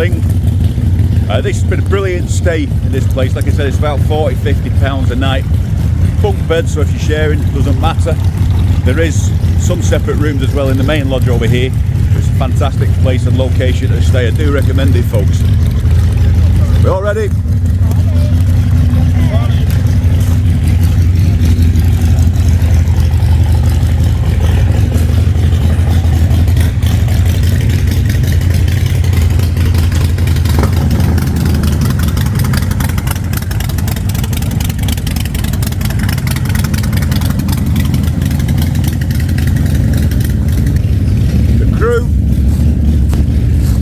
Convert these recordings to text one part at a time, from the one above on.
Fling. This has been a brilliant stay in this place. Like I said, it's about £40–50 a night. Bunk bed, so if you're sharing, it doesn't matter. There is some separate rooms as well in the main lodge over here. It's a fantastic place and location to stay. I do recommend it, folks. We all ready?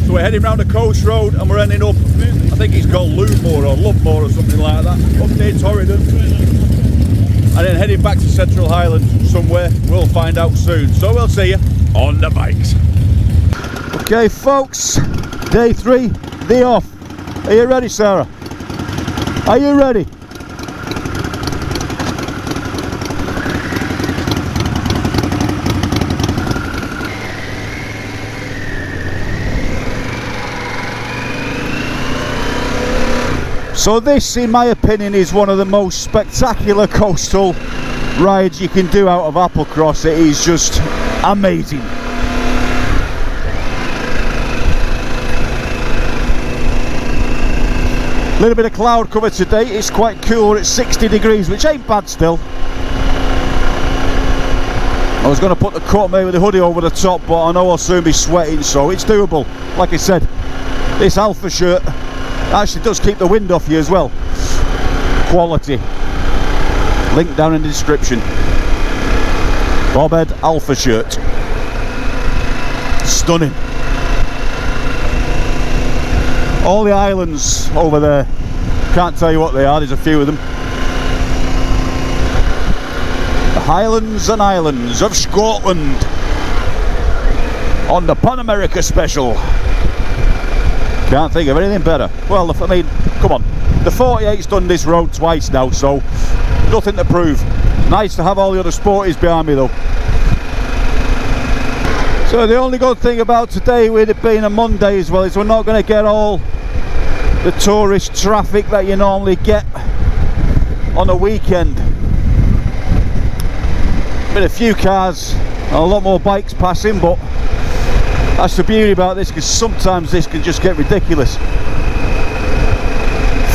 So we're heading round the coast road and we're ending up, I think it's called Loomore or Lovemore or something like that, up near Torridon, and then heading back to Central Highland somewhere. We'll find out soon, so we'll see you on the bikes. Okay folks, day 3, the off. Are you ready, Sarah? Are you ready? So this, in my opinion, is one of the most spectacular coastal rides you can do out of Applecross. It is just amazing. A little bit of cloud cover today. It's quite cool at 60 degrees, which ain't bad still. I was going to put the coat maybe with the hoodie over the top, but I know I'll soon be sweating, so it's doable. Like I said, this Alpha shirt actually does keep the wind off you as well. Quality. Link down in the description. BOBHEAD Alpha shirt. Stunning. All the islands over there. Can't tell you what they are, there's a few of them. The Highlands and Islands of Scotland on the Pan America special. Can't think of anything better. Well, I mean, come on. The 48's done this road twice now, so nothing to prove. Nice to have all the other sporties behind me though. So the only good thing about today, with it being a Monday as well, is we're not going to get all the tourist traffic that you normally get on a weekend. Been a few cars and a lot more bikes passing, but that's the beauty about this, because sometimes this can just get ridiculous.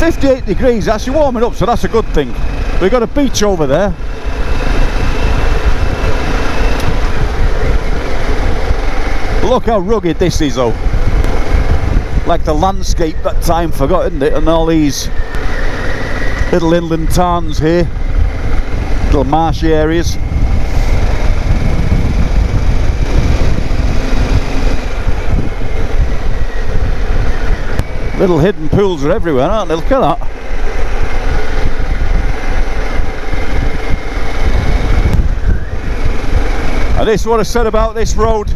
58 degrees, actually warming up, so that's a good thing. We've got a beach over there. Look how rugged this is though. Like the landscape that time forgot, isn't it? And all these little inland towns here, little marshy areas. Little hidden pools are everywhere, aren't they? Look at that. And this is what I said about this road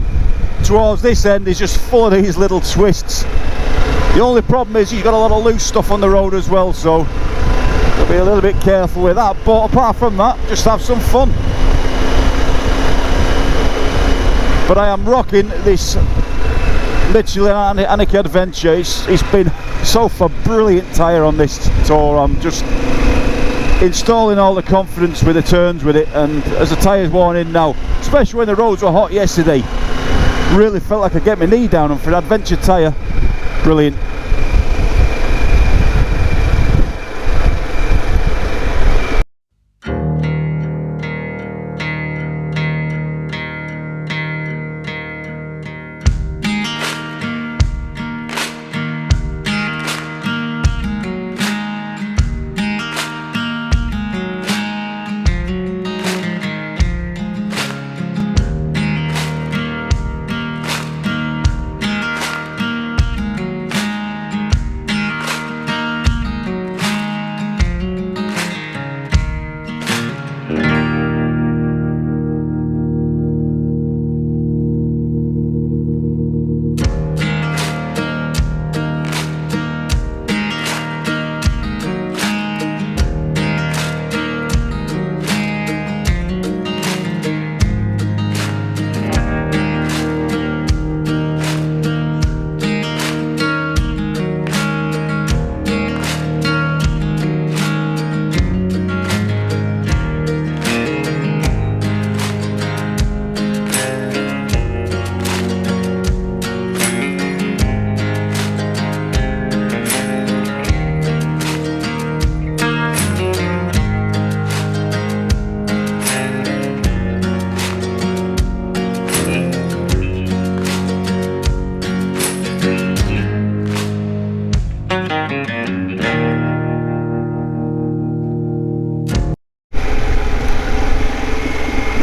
towards this end, is just full of these little twists. The only problem is you've got a lot of loose stuff on the road as well, so you'll be a little bit careful with that, but apart from that, just have some fun. But I am rocking this literally an Anarchy adventure. It's been so far brilliant tyre on this tour. I'm just installing all the confidence with the turns with it, and as the tyre's worn in now, especially when the roads were hot yesterday, really felt like I could get my knee down, and for an adventure tyre, brilliant.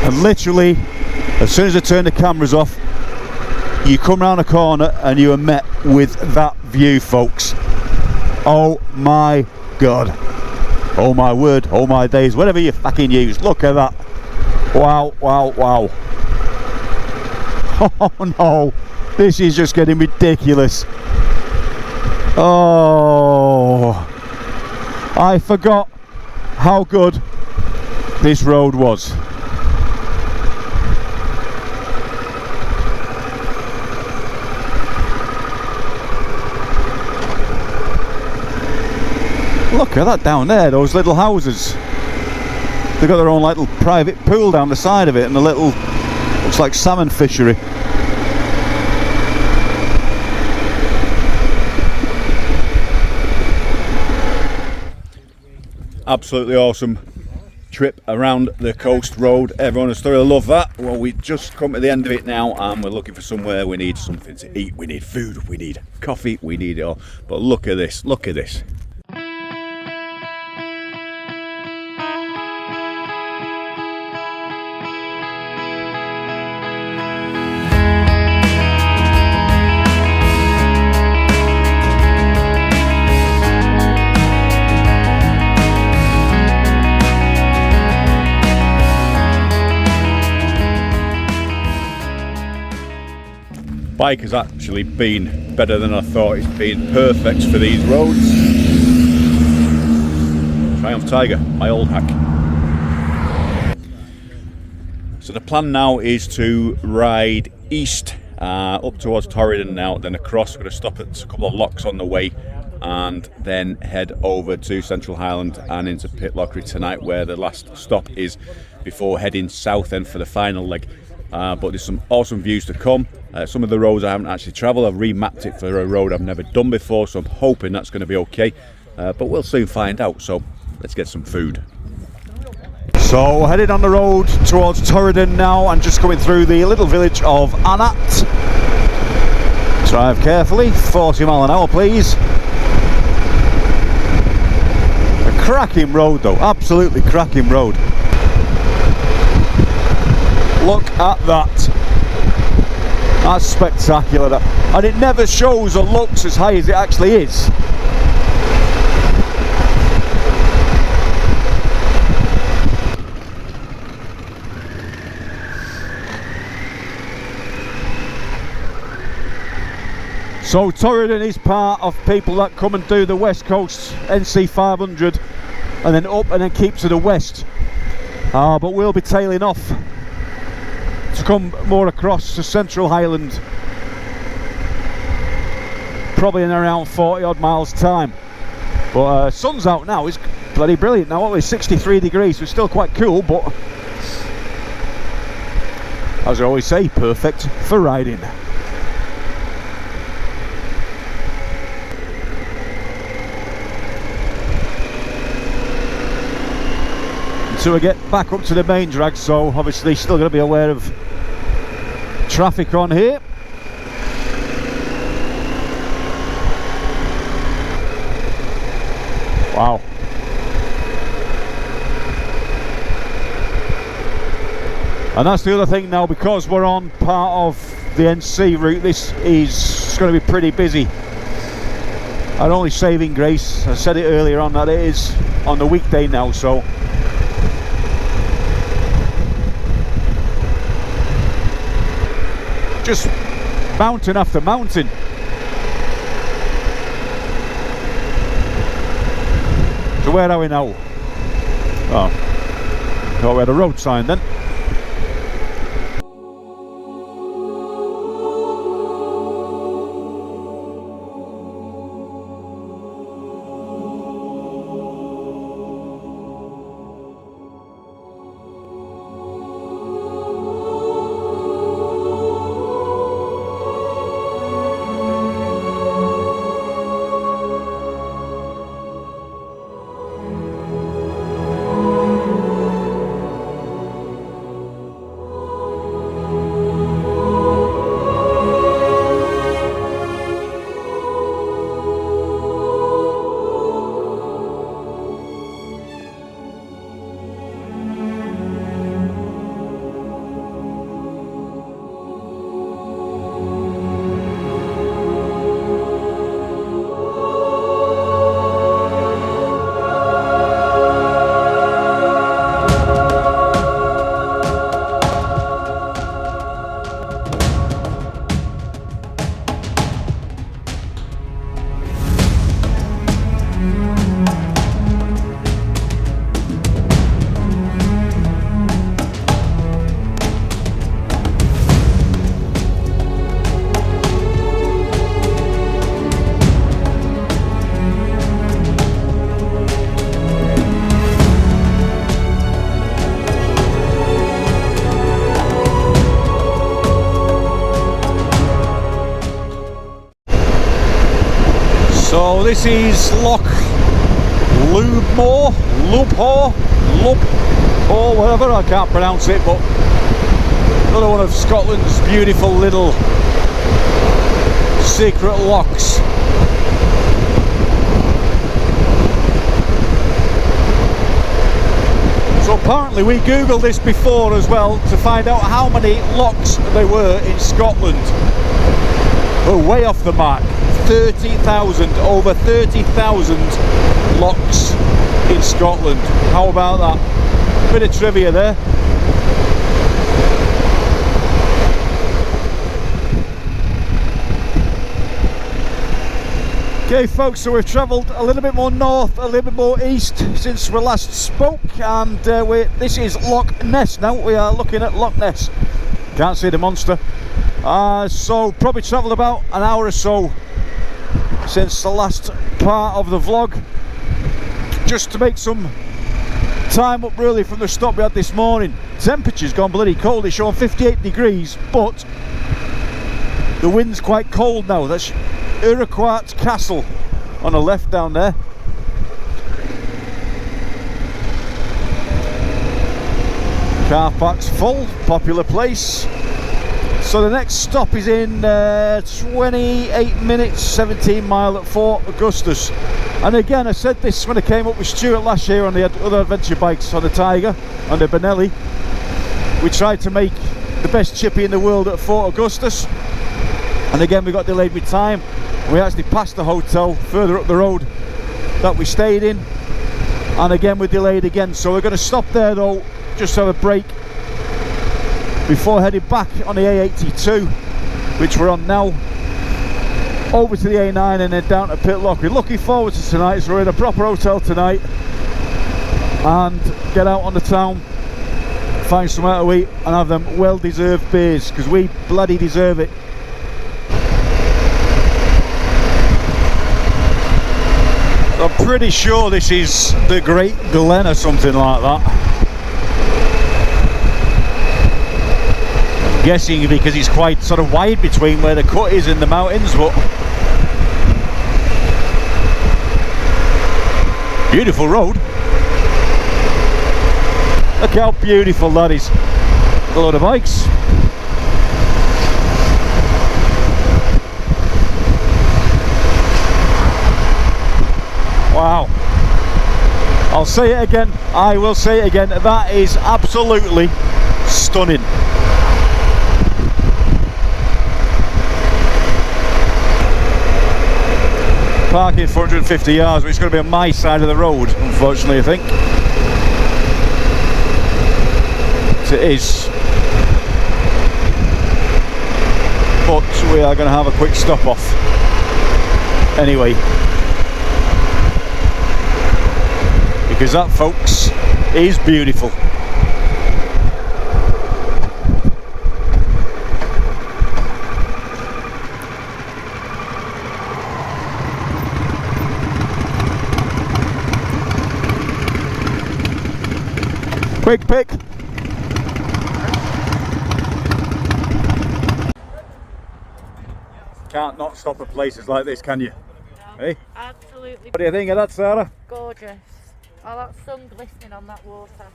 And literally, as soon as I turn the cameras off, you come round a corner and you are met with that view, folks. Oh my God. Oh my word, oh my days, whatever you fucking use, look at that. Wow, wow, wow. Oh no, this is just getting ridiculous. Oh, I forgot how good this road was. Look at that down there, those little houses. They've got their own little private pool down the side of it and a little, looks like salmon fishery. Absolutely awesome trip around the coast road. Everyone has thoroughly loved that. Well, we just come to the end of it now and we're looking for somewhere. We need something to eat, we need food, we need coffee, we need it all. But look at this, look at this. Bike has actually been better than I thought. It's been perfect for these roads. Triumph Tiger, my old hack. So the plan now is to ride east up towards Torridon now, then across. We're going to stop at a couple of locks on the way and then head over to Central Highland and into Pitlochry tonight, where the last stop is, before heading south then for the final leg. But there's some awesome views to come. Some of the roads I haven't actually travelled. I've remapped it for a road I've never done before, so I'm hoping that's going to be okay. But we'll soon find out, so let's get some food. So headed on the road towards Torridon now and just coming through the little village of Anat. Drive carefully, 40 mile an hour please. A cracking road though, absolutely cracking road. Look at that. That's spectacular. And it never shows or looks as high as it actually is. So Torridon is part of people that come and do the West Coast NC 500 and then up and then keep to the west. But we'll be tailing off to come more across to Central Highland, probably in around 40 odd miles time. But sun's out now, it's bloody brilliant now. It's 63 degrees, so it's still quite cool, but as I always say, perfect for riding. So we get back up to the main drag, so obviously still going to be aware of traffic on here. Wow. And that's the other thing now, because we're on part of the NC route, this is going to be pretty busy. Our only saving grace, I said it earlier on, that it is on the weekday now, so just mountain after mountain. So where are we now? Oh, thought we had a road sign then. this is Loch Lubmore, or whatever, I can't pronounce it, but another one of Scotland's beautiful little secret lochs. So apparently we googled this before as well to find out how many lochs there were in Scotland. We're way off the mark. 30,000, over 30,000 lochs in Scotland. How about that? Bit of trivia there. Okay folks, so we've travelled a little bit more north, a little bit more east since we last spoke, and this is Loch Ness now. We are looking at Loch Ness. Can't see the monster. So probably travelled about an hour or so since the last part of the vlog, just to make some time up really from the stop we had this morning. Temperature's gone bloody cold. It's showing 58 degrees, but the wind's quite cold now. That's Urquhart Castle on the left down there. Car park's full, popular place. So the next stop is in 28 minutes, 17 mile at Fort Augustus. And again, I said this when I came up with Stuart last year on the other adventure bikes, on the Tiger, on the Benelli. We tried to make the best chippy in the world at Fort Augustus, and again we got delayed with time. We actually passed the hotel further up the road that we stayed in, and again we're delayed again. So we're going to stop there though, just have a break before heading back on the A82, which we're on now, over to the A9 and then down to Pitlochry. Looking forward to tonight, so we're in a proper hotel tonight and get out on the town, find somewhere to eat and have them well-deserved beers, because we bloody deserve it. I'm pretty sure this is the Great Glen or something like that. I'm guessing because it's quite sort of wide between where the cut is in the mountains, but beautiful road. Look how beautiful that is. A load of bikes. Wow. I'll say it again, I will say it again, that is absolutely stunning. Parking 450 yards, but it's going to be on my side of the road, unfortunately, I think. It is, but we are going to have a quick stop off anyway, because that, folks, is beautiful. Quick pick. Can't not stop at places like this, can you? No, hey? Absolutely. What do you think of that, Sarah? Gorgeous. Oh, that sun glistening on that water.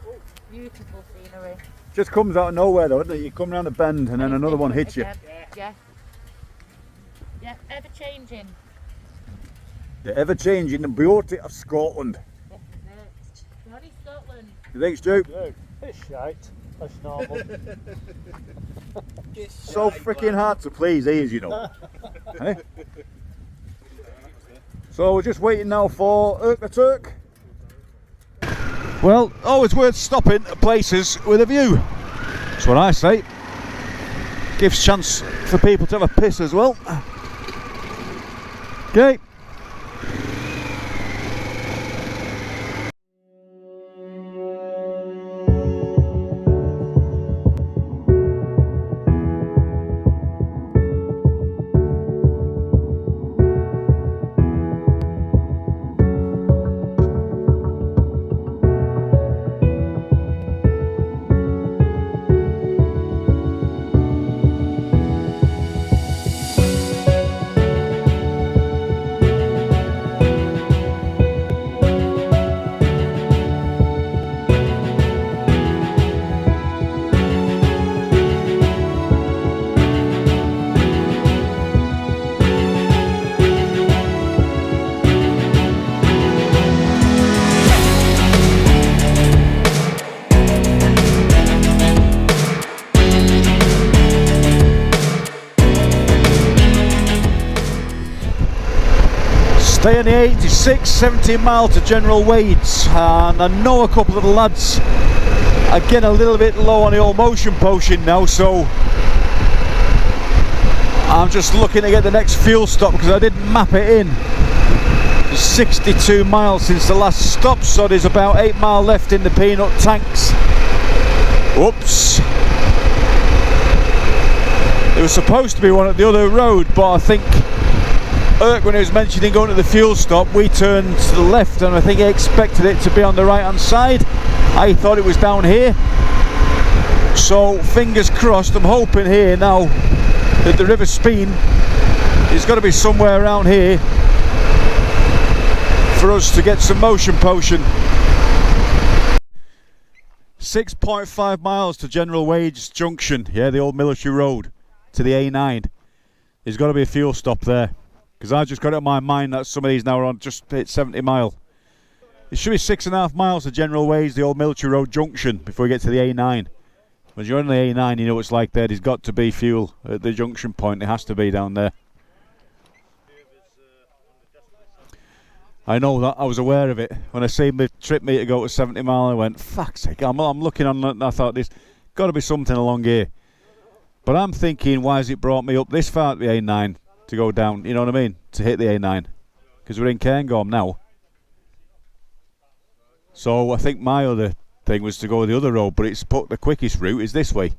Oh, beautiful scenery. Just comes out of nowhere though, doesn't it? You come round a bend and then another one hits you. Yeah. Yeah, ever changing. The ever changing, the beauty of Scotland. Bloody Scotland. You think, Stu? It's shite. That's normal. So freaking hard to please, you know. Hey? So we're just waiting now for the Turk. Well, always worth stopping at places with a view. That's what I say. Gives chance for people to have a piss as well. Okay. Stay on the 86, 17 mile to General Wade's, and I know a couple of the lads are getting a little bit low on the old motion potion now, so I'm just looking to get the next fuel stop because I didn't map it in. There's 62 miles since the last stop, so there's about 8 mile left in the peanut tanks. Whoops. There was supposed to be one at the other road, but I think when he was mentioning going to the fuel stop, we turned to the left, and I think he expected it to be on the right hand side. I thought it was down here, so fingers crossed. I'm hoping here now that the River Speen is got to be somewhere around here for us to get some motion potion. 6.5 miles to General Wade's Junction, yeah, the old military road to the A9. There's got to be a fuel stop there, because I just got it on my mind that some of these now are on just hit 70 mile. It should be 6.5 miles to General Wade's, the old military road junction, before we get to the A9. When you're on the A9, you know what it's like there. There's got to be fuel at the junction point. It has to be down there. I know that. I was aware of it. When I seen my trip meter go to 70 mile, I went, fuck's sake. I'm looking on and I thought, there's got to be something along here. But I'm thinking, why has it brought me up this far at the A9 to go down, you know what I mean, to hit the A9? Because we're in Cairngorms now. So I think my other thing was to go the other road, but it's put the quickest route is this way.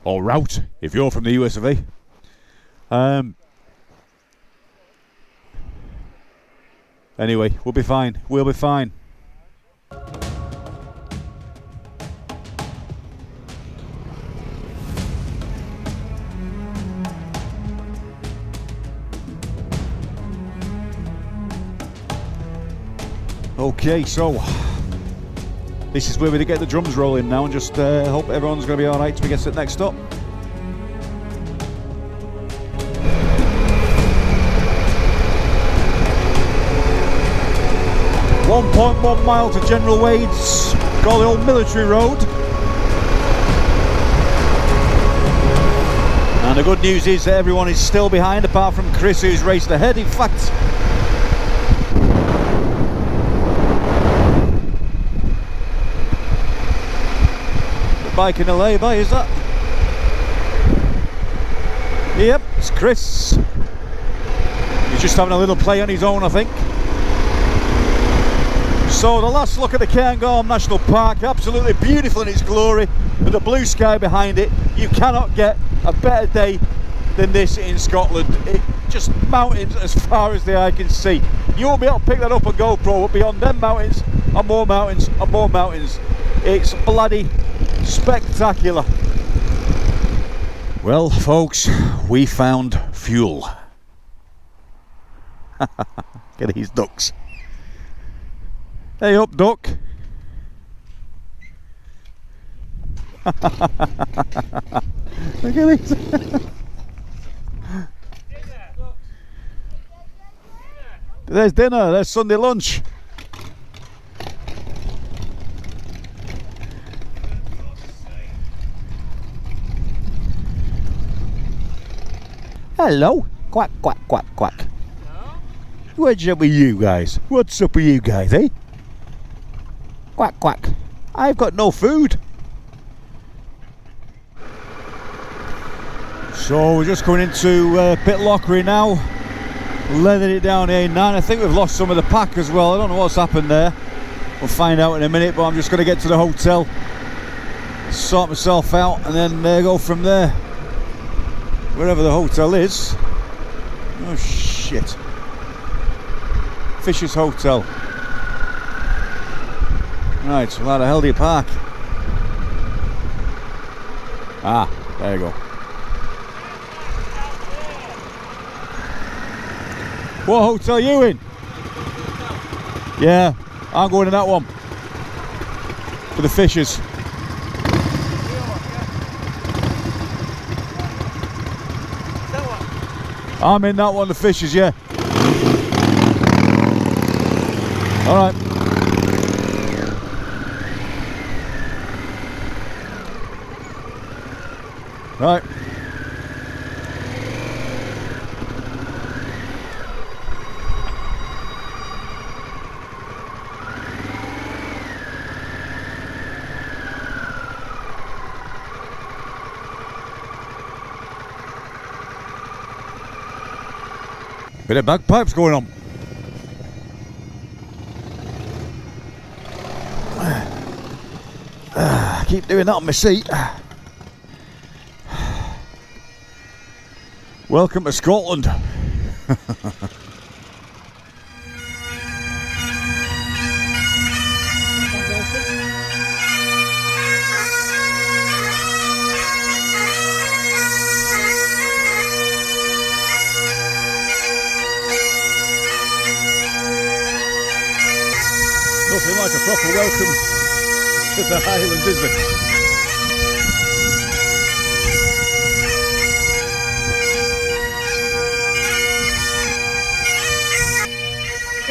Or route, if you're from the US of A. Anyway, we'll be fine. We'll be fine. Okay, so this is where we get the drums rolling now, and just hope everyone's going to be alright till we get to the next stop. .1 mile to General Wade's, called the old military road. And the good news is that everyone is still behind, apart from Chris, who's raced ahead. In fact, the bike in the lay-by, is that? Yep, it's Chris. He's just having a little play on his own, I think. So the last look at the Cairngorms National Park, absolutely beautiful in its glory, with the blue sky behind it. You cannot get a better day than this in Scotland. It just mountains as far as the eye can see. You won't be able to pick that up on GoPro, but beyond them mountains and more mountains and more mountains. It's bloody spectacular. Well, folks, we found fuel. Get these ducks. Hey up, duck. Look at these. There's dinner, there's Sunday lunch. Hello. Quack, quack, quack, quack. What's up with you guys? What's up with you guys, eh? Quack, quack. I've got no food. So we're just coming into Pitlochry now. Leathered it down the A9. I think we've lost some of the pack as well. I don't know what's happened there. We'll find out in a minute, but I'm just going to get to the hotel, sort myself out, and then go from there. Wherever the hotel is. Oh shit. Fisher's Hotel. Right, so how the hell do you park? Ah, there you go. What hotel are you in? Yeah, I'm going to that one. For the Fishers. I'm in that one, the Fishers, yeah. Alright. Right. Bit of bagpipes going on. I keep doing that on my seat. Welcome to Scotland. Nothing like a proper welcome to the Highlands, is there?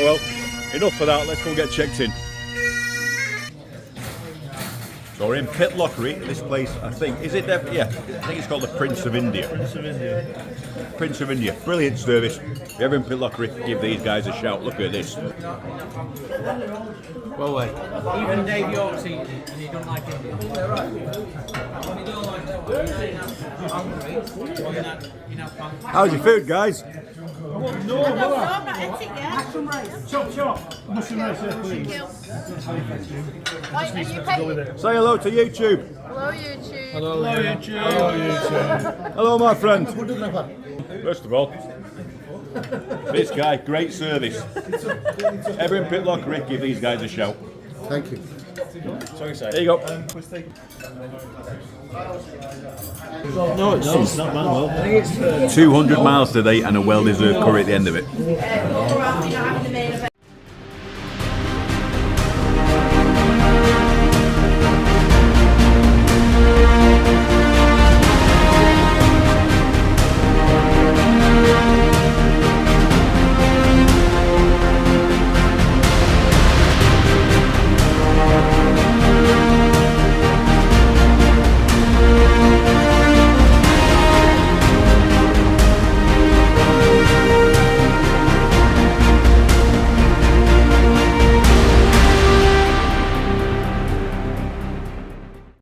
Well, enough for that, let's go and get checked in. So we're in Pitlochry, this place, I think, is it there? Yeah, I think it's called the Prince of India. Prince of India. Prince of India, brilliant service. If you're ever in Pitlochry, give these guys a shout, look at this. Well, wait. Even Dave York's eating it and he don't like India. How's your food, guys? I'm not eating yet. Chop. Mushroom rice there, please. Wait, are you paying? Say hello to YouTube. Hello, YouTube. Hello, YouTube. Hello, my friend. First of all, this guy, great service. Ever in Pitlochry, give these guys a shout. Thank you. There you go. No, it's not man well. 200 miles today and a well-deserved curry at the end of it.